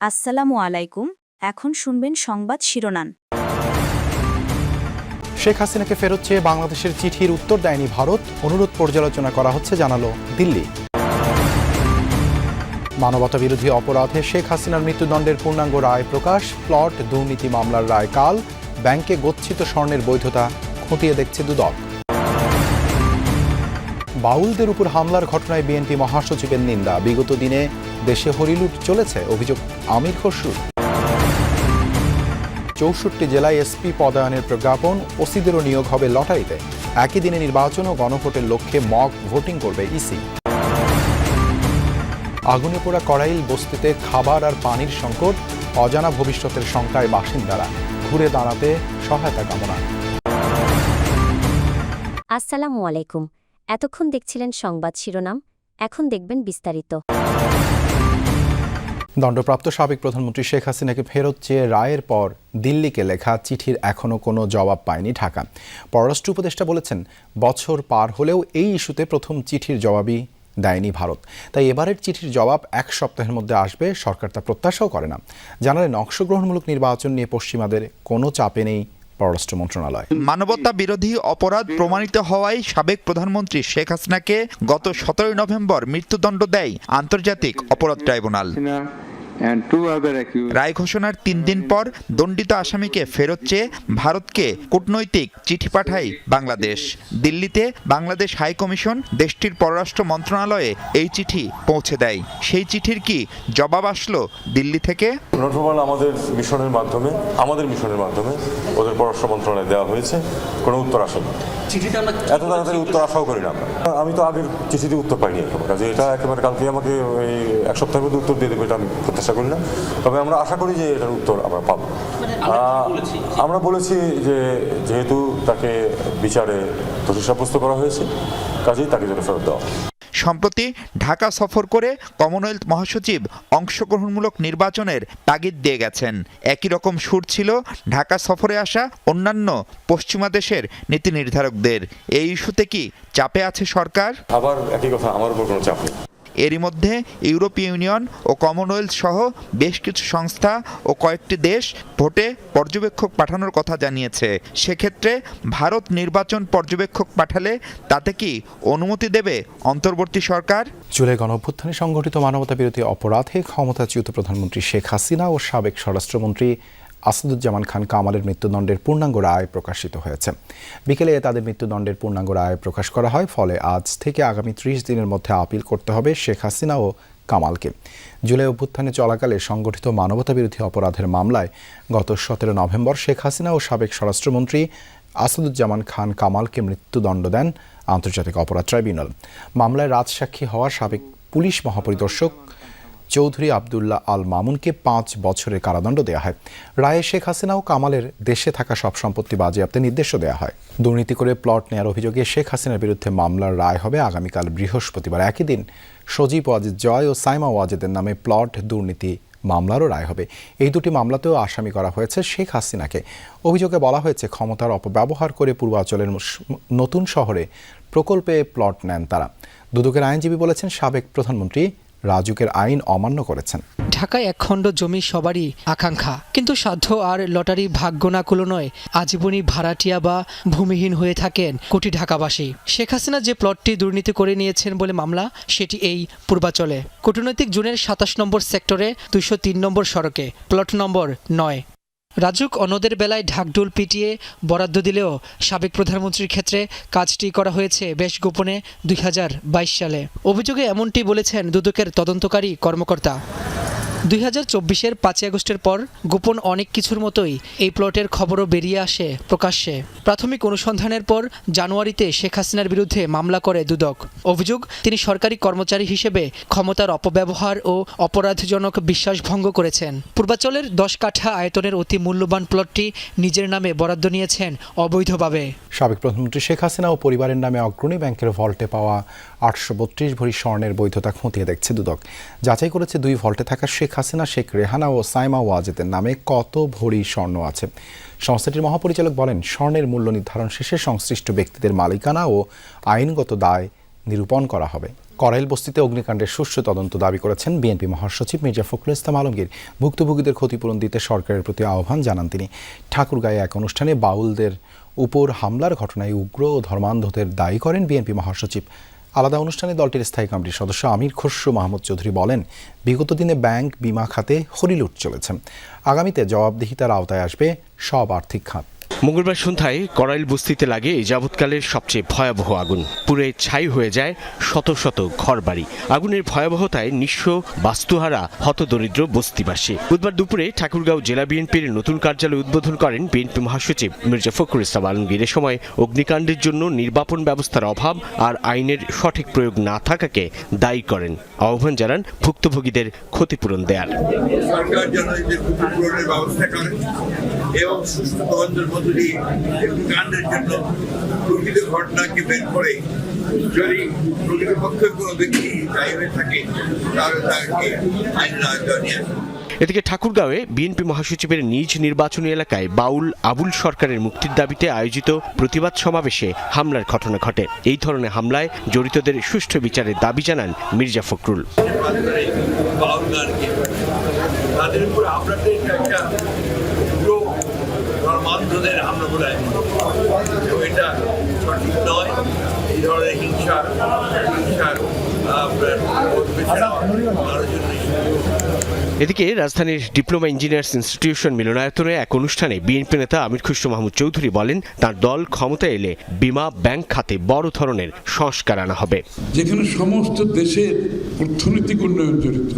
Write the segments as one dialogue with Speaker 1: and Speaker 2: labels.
Speaker 1: আসসালামু আলাইকুম। এখন শুনবেন সংবাদ শিরোনাম।
Speaker 2: শেখ হাসিনাকে ফেরত চেয়ে বাংলাদেশের চিঠির উত্তর দেয়নি ভারত, অনুরোধ পর্যালোচনা করা হচ্ছে জানালো দিল্লি। মানবতাবিরোধী অপরাধে শেখ হাসিনার মৃত্যুদণ্ডের পূর্ণাঙ্গ রায় প্রকাশ, প্লট দুর্নীতি মামলার রায় কাল, ব্যাংকে গচ্ছিত স্বর্ণের বৈধতা খতিয়ে দেখছে দুদক। বাউলদের উপর হামলার ঘটনায় বিএনপি মহাসচিবের নিন্দা, বিগত দিনে দেশে হরিলুট চলেছে, অভিযোগ আমির খসরুর। ৬৪ জেলায় এসপি পদায়নের প্রজ্ঞাপন, ওসিদেরও নিয়োগ হবে লটারিতে। একই দিনে নির্বাচন ও গণভোটের লক্ষ্যে মক ভোটিং করবে ইসি। আগুনে পোড়া কড়াইল বস্তিতে খাবার আর পানির সংকট, অজানা ভবিষ্যতের শঙ্কায় বাসিন্দারা, ঘুরে দাঁড়াতে সহায়তা কামনা।
Speaker 3: আসসালামু আলাইকুম। এতক্ষণ দেখছিলেন সংবাদ শিরোনাম, এখন দেখবেন বিস্তারিত।
Speaker 2: দণ্ডপ্রাপ্ত সাবেক প্রধানমন্ত্রী শেখ হাসিনাকে ফেরত চেয়ে রায়ের পর দিল্লিকে লেখা চিঠির এখনও কোনো জবাব পায়নি ঢাকা। পররাষ্ট্র উপদেষ্টা বলেছেন, বছর পার হলেও এই ইস্যুতে প্রথম চিঠির জবাবই দেয়নি ভারত, তাই এবারের চিঠির জবাব এক সপ্তাহের মধ্যে আসবে। সরকার তা প্রত্যাশাও করে না। জানালেন, অংশগ্রহণমূলক নির্বাচন নিয়ে পশ্চিমাদের কোনো চাপে নেই পররাষ্ট্র মন্ত্রণালয়।
Speaker 4: মানবতা বিরোধী অপরাধ প্রমাণিত হওয়ায় সাবেক প্রধানমন্ত্রী শেখ হাসিনাকে গত 17 নভেম্বর মৃত্যুদণ্ড দেয় আন্তর্জাতিক অপরাধ ট্রাইব্যুনাল। রায় ঘোষণার 3 দিন পর দণ্ডিত আসামিকে ফেরত চেয়ে ভারতকে কূটনৈতিক চিঠি পাঠায় বাংলাদেশ। দিল্লিতে বাংলাদেশ হাই কমিশন দেশটির পররাষ্ট্র মন্ত্রণালয়ে এই চিঠি পৌঁছে দেয়। সেই চিঠির কি জবাব আসলো দিল্লি থেকে?
Speaker 5: আমাদের মিশনের মাধ্যমে ওদের পররাষ্ট্র মন্ত্রণালয়ে দেওয়া হয়েছে, কোনো উত্তর আসেনি। এত তাড়াতাড়ি উত্তর আশাও করি না। আমি তো আগের চিঠিতে উত্তর পাইনি একেবারে, কাজে এটা একেবারে কালকে আমাকে ওই এক সপ্তাহের মধ্যে উত্তর দিয়ে দেবে এটা আমি প্রত্যাশা করি না। তবে আমরা আশা করি যে এটার উত্তর আমরা পাবো। আমরা বলেছি যে যেহেতু তাকে বিচারে দোষী সাব্যস্ত করা হয়েছে, কাজেই তাকে যেন ফেরত দেওয়া।
Speaker 4: সম্প্রতি ঢাকা সফর করে কমনওয়েলথ মহাসচিব অংশগ্রহণমূলক নির্বাচনের তাগিদ দিয়ে গেছেন। একই রকম সুর ছিল ঢাকা সফরে আসা অন্যান্য পশ্চিমা দেশের নীতি নির্ধারকদের। এই ইস্যুতে কি চাপে আছে সরকার?
Speaker 5: আবার একই কথা, আমার উপর কোনো চাপ নেই।
Speaker 4: এরই মধ্যে ইউরোপীয় ইউনিয়ন ও কমনওয়েলথ সহ বেশ কিছু সংস্থা ও কয়েকটি দেশ ভোটে পর্যবেক্ষক পাঠানোর কথা জানিয়েছে। সেক্ষেত্রে ভারত নির্বাচন পর্যবেক্ষক পাঠালে তাতে কি অনুমতি দেবে অন্তর্বর্তী সরকার?
Speaker 2: জুলাই গণঅভ্যুত্থানে সংঘটিত মানবতাবিরোধী অপরাধে ক্ষমতাচ্যুত প্রধানমন্ত্রী শেখ হাসিনা ও সাবেক স্বরাষ্ট্রমন্ত্রী আসাদুজ্জামান খান কামালের মৃত্যুদণ্ডের পূর্ণাঙ্গ রায় প্রকাশিত হয়েছে। বিকেলে তাদের মৃত্যুদণ্ডের পূর্ণাঙ্গ রায় প্রকাশ করা হয়। ফলে আজ থেকে আগামী 30 দিনের মধ্যে আপিল করতে হবে শেখ হাসিনা ও কামালকে। জুলাই অভ্যুত্থানে চলাকালে সংগঠিত মানবতাবিরোধী অপরাধের মামলায় গত 17 নভেম্বর শেখ হাসিনা ও সাবেক স্বরাষ্ট্রমন্ত্রী আসাদুজ্জামান খান কামালকে মৃত্যুদণ্ড দেন আন্তর্জাতিক অপরাধ ট্রাইব্যুনাল। মামলায় রাজসাক্ষী হওয়া সাবেক পুলিশ মহাপরিদর্শক চৌধুরী আবদুল্লাহ আল মামুনকে 5 বছরের কারাদণ্ড দেওয়া হয়। রায়ে শেখ হাসিনা ও কামালের দেশে থাকা সব সম্পত্তি বাজেয়াপ্তের নির্দেশও দেওয়া হয়। দুর্নীতি করে প্লট নেয়ার অভিযোগে শেখ হাসিনার বিরুদ্ধে মামলার রায় হবে আগামীকাল বৃহস্পতিবার। একই দিন সজীব ওয়াজেদ জয় ও সাইমা ওয়াজেদের নামে প্লট দুর্নীতি মামলারও রায় হবে। এই দুটি মামলাতেও আসামি করা হয়েছে শেখ হাসিনাকে। অভিযোগে বলা হয়েছে, ক্ষমতার অপব্যবহার করে পূর্বাঞ্চলের নতুন শহরে প্রকল্পে প্লট নেন তারা। দুদকের আইনজীবী বলেছেন, সাবেক প্রধানমন্ত্রী রাজুকের আইন অমান্য করেছেন।
Speaker 6: ঢাকায় একখণ্ড জমি সবারই আকাঙ্ক্ষা, কিন্তু সাধ্য আর লটারি ভাগ্য না কুলোনয় আজীবনী ভাড়াটিয়া বা ভূমিহীন হয়ে থাকেন কোটি ঢাকাবাসী। শেখ হাসিনা যে প্লটটি দুর্নীতি করে নিয়েছেন বলে মামলা, সেটি এই পূর্বাচলে কূটনৈতিক জোনের 27 নম্বর সেক্টরে 203 নম্বর সড়কে প্লট নম্বর 9। রাজুক অন্যদের বেলায় ঢাকঢোল পিটিয়ে বরাদ্দ দিলেও সাবেক প্রধানমন্ত্রীর ক্ষেত্রে কাজটি করা হয়েছে বেশ গোপনে 2022 সালে। অভিযোগে এমনটি বলেছেন দুদকের তদন্তকারী কর্মকর্তা। 2024-এর 5 আগস্টের পর গোপন অনেক কিছুর মতোই এই প্লটের খবরও বেরিয়ে আসে প্রকাশ্যে। প্রাথমিক অনুসন্ধানের পর জানুয়ারিতে শেখ হাসিনার বিরুদ্ধে মামলা করে দুদক। অভিযোগ, তিনি সরকারি কর্মচারী হিসেবে ক্ষমতার অপব্যবহার ও অপরাধজনক বিশ্বাসভঙ্গ করেছেন। পূর্বাচলের 10 কাঠা আয়তনের অতি মূল্যবান প্লটটি নিজের নামে বরাদ্দ নিয়েছেন অবৈধভাবে।
Speaker 2: সাবেক প্রধানমন্ত্রী শেখ হাসিনা ও পরিবারের নামে অগ্রণী ব্যাংকের ভল্টে পাওয়া 832 ভরি স্বর্ণের বৈধতা খতিয়ে দেখছে দুদক। যাচাই করেছে 2 ভল্টে থাকা শেখ হাসিনা, শেখ রেহানা ও সাইমা ওয়াজেদের নামে কত ভরি স্বর্ণ আছে। সংস্থাটির মহাপরিচালক বলেন, স্বর্ণের মূল্য নির্ধারণ শেষে সংশ্লিষ্ট ব্যক্তিদের মালিকানা ও আইনগত দায় নিরূপণ করা হবে। করাইল বস্তিতে অগ্নিকাণ্ডের সুষ্ঠু তদন্ত দাবি করেছেন বিএনপি মহাসচিব মির্জা ফখরুল ইসলাম আলমগীর। ভুক্তভোগীদের ক্ষতিপূরণ দিতে সরকারের প্রতি আহ্বান জানান তিনি। ঠাকুরগাঁয়ে এক অনুষ্ঠানে বাউলদের উপর হামলার ঘটনায় উগ্র ও ধর্মান্ধদের দায়ী করেন বিএনপি মহাসচিব। আলাদা অনুষ্ঠানে দলটির স্থায়ী কমিটির সদস্য আমির খসরু মাহমুদ চৌধুরী বলেন, বিগত দিনে ব্যাংক, বিমা খাতে হরিলুট চলেছে। আগামীতে জবাবদিহিতার আওতায় আসবে সব আর্থিক খাত।
Speaker 7: মঙ্গলবার সন্ধ্যায় করাইল বস্তিতে লাগে এই যাবৎকালের সবচেয়ে ভয়াবহ আগুন। পুড়ে ছাই হয়ে যায় শত শত ঘরবাড়ি। আগুনের ভয়াবহতায় নিঃস্ব, বাস্তুহারা, হতদরিদ্র বস্তিবাসী। বুধবার দুপুরে ঠাকুরগাঁও জেলা বিএনপির নতুন কার্যালয় উদ্বোধন করেন বিএনপি মহাসচিব মির্জা ফখরুল ইসলাম আলমগীর। এ সময় অগ্নিকাণ্ডের জন্য নির্বাপন ব্যবস্থার অভাব আর আইনের সঠিক প্রয়োগ না থাকাকে দায়ী করেন। আহ্বান জানান ভুক্তভোগীদের ক্ষতিপূরণ দেয়ার।
Speaker 8: সরকার যেন এদের ক্ষতিপূরণের ব্যবস্থা করে এবং সুষ্ঠু তদন্তের মধ্য দিয়ে কাণ্ডের জন্য প্রকৃত ঘটনাকে বের করে যদি প্রকৃত পক্ষের কোনো ব্যক্তি দায়ী হয়ে থাকে তাহলে তাকে আইনের আওতায় নিয়ে আসে।
Speaker 7: এদিকে ঠাকুরগাঁওয়ে বিএনপি মহাসচিবের নিজ নির্বাচনী এলাকায় বাউল আবুল সরকারের মুক্তির দাবিতে আয়োজিত প্রতিবাদ সমাবেশে হামলার ঘটনা ঘটে। এই ধরনের হামলায় জড়িতদের সুষ্ঠু বিচারের দাবি জানান মির্জা ফখরুল।
Speaker 8: তাদের উপর আপনাদের একটা ধর্মান্ধদের হামলা বলে এটা সঠিক নয়। এই ধরনের হিংসার
Speaker 7: এদিকে রাজধানীর ডিপ্লোমা ইঞ্জিনিয়ার্স ইনস্টিটিউশন মিলনায়তনে এক অনুষ্ঠানে বিএনপি নেতা আমির খসরু মাহমুদ চৌধুরী বলেন, তার দল ক্ষমতায় এলে বিমা, ব্যাংক খাতে বড় ধরনের সংস্কার আনা হবে।
Speaker 9: যেখানে সমস্ত দেশের অর্থনৈতিক উন্নয়ন জড়িত,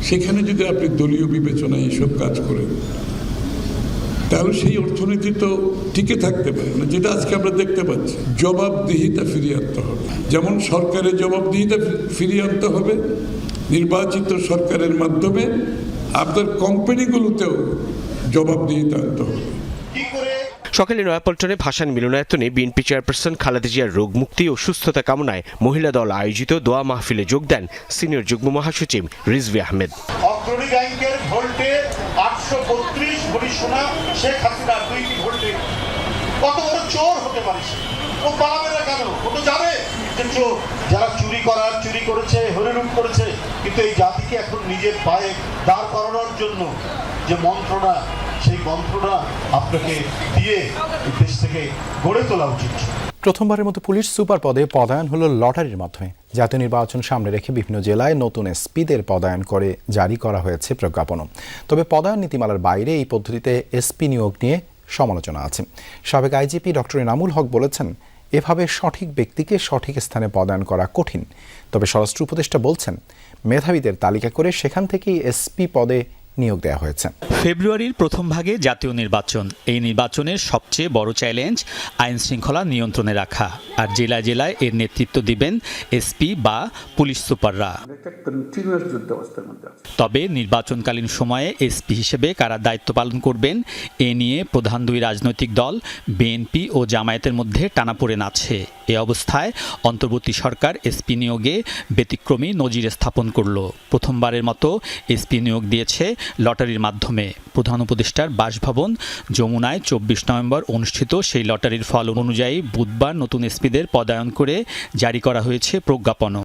Speaker 9: সেখানে যদি আপনি দলীয় বিবেচনায় এসব কাজ করেন তাহলে সেই অর্থনীতি তো টিকে থাকতে পারে না, যেটা আজকে আমরা দেখতে পাচ্ছি। জবাবদিহিতা ফিরিয়ে আনতে হবে। যেমন সরকারের জবাবদিহিতা ফিরিয়ে আনতে হবে, নির্বাচিত সরকারের মাধ্যমে আপনার কোম্পানিগুলোতেও জবাবদিহিতা আনতে হবে।
Speaker 7: সকালে নয়াপল্টনে ভাসান মিলনায়তনে বিএনপি চেয়ারপারসন খালেদা জিয়ার রোগ মুক্তি ও সুস্থতা কামনায় মহিলা দল আয়োজিত দোয়া মাহফিলে যোগ দেন সিনিয়র যুগ্ম মহাসচিব রিজভী আহমেদ।
Speaker 10: অগ্রণী ব্যাংকের ভোল্টে 832 ভরি সোনা শেখ হাসিনা 2টি ভোল্টে কত বড় চোর হতে পারে সে? ও পালাবে না কেন? ও তো জানে যে চোর। যারা চুরি করেছে, হরিলুট করেছে, কিন্তু এই জাতিকে এখন নিজের পায়ে দাঁড় করানোর জন্য যে মন্ত্রণা, সেই মন্ত্রণা আপনাকে দিয়ে দেশ থেকে গড়ে তোলা উচিত।
Speaker 2: প্রথমবারের মতো পুলিশ সুপার পদে পদায়ন হলো লটারির মাধ্যমে। জাতীয় নির্বাচন সামনে রেখে বিভিন্ন জেলায় নতুন এসপিদের পদায়ন করে জারি করা হয়েছে প্রজ্ঞাপনও। তবে পদায়ন নীতিমালার বাইরে এই পদ্ধতিতে এসপি নিয়োগ নিয়ে সমালোচনা আছে। সাবেক আইজিপি ডক্টর এনামুল হক বলেছেন, এভাবে সঠিক ব্যক্তিকে সঠিক স্থানে পদায়ন করা কঠিন। তবে স্বরাষ্ট্র উপদেষ্টা বলছেন, মেধাবীদের তালিকা করে সেখান থেকেই এসপি পদে নিয়োগ দেওয়া হয়েছে।
Speaker 11: ফেব্রুয়ারির প্রথম ভাগে জাতীয় নির্বাচন। এই নির্বাচনের সবচেয়ে বড় চ্যালেঞ্জ আইন শৃঙ্খলা নিয়ন্ত্রণে রাখা, আর জেলায় জেলায় এর নেতৃত্ব দিবেন এসপি বা পুলিশ সুপাররা। তবে নির্বাচনকালীন সময়ে এসপি হিসেবে কারা দায়িত্ব পালন করবেন, এ নিয়ে প্রধান দুই রাজনৈতিক দল বিএনপি ও জামায়াতের মধ্যে টানাপোড়েন আছে। এ অবস্থায় অন্তর্বর্তী সরকার এসপি নিয়োগে ব্যতিক্রমী নজির স্থাপন করল। প্রথমবারের মতো এসপি নিয়োগ দিয়েছে লটারির মাধ্যমে। প্রধান উপদেষ্টার বাসভবন যমুনায় 24 নভেম্বর অনুষ্ঠিত সেই লটারির ফল অনুযায়ী বুধবার নতুন এসপিদের পদায়ন করে জারি করা হয়েছে প্রজ্ঞাপনও।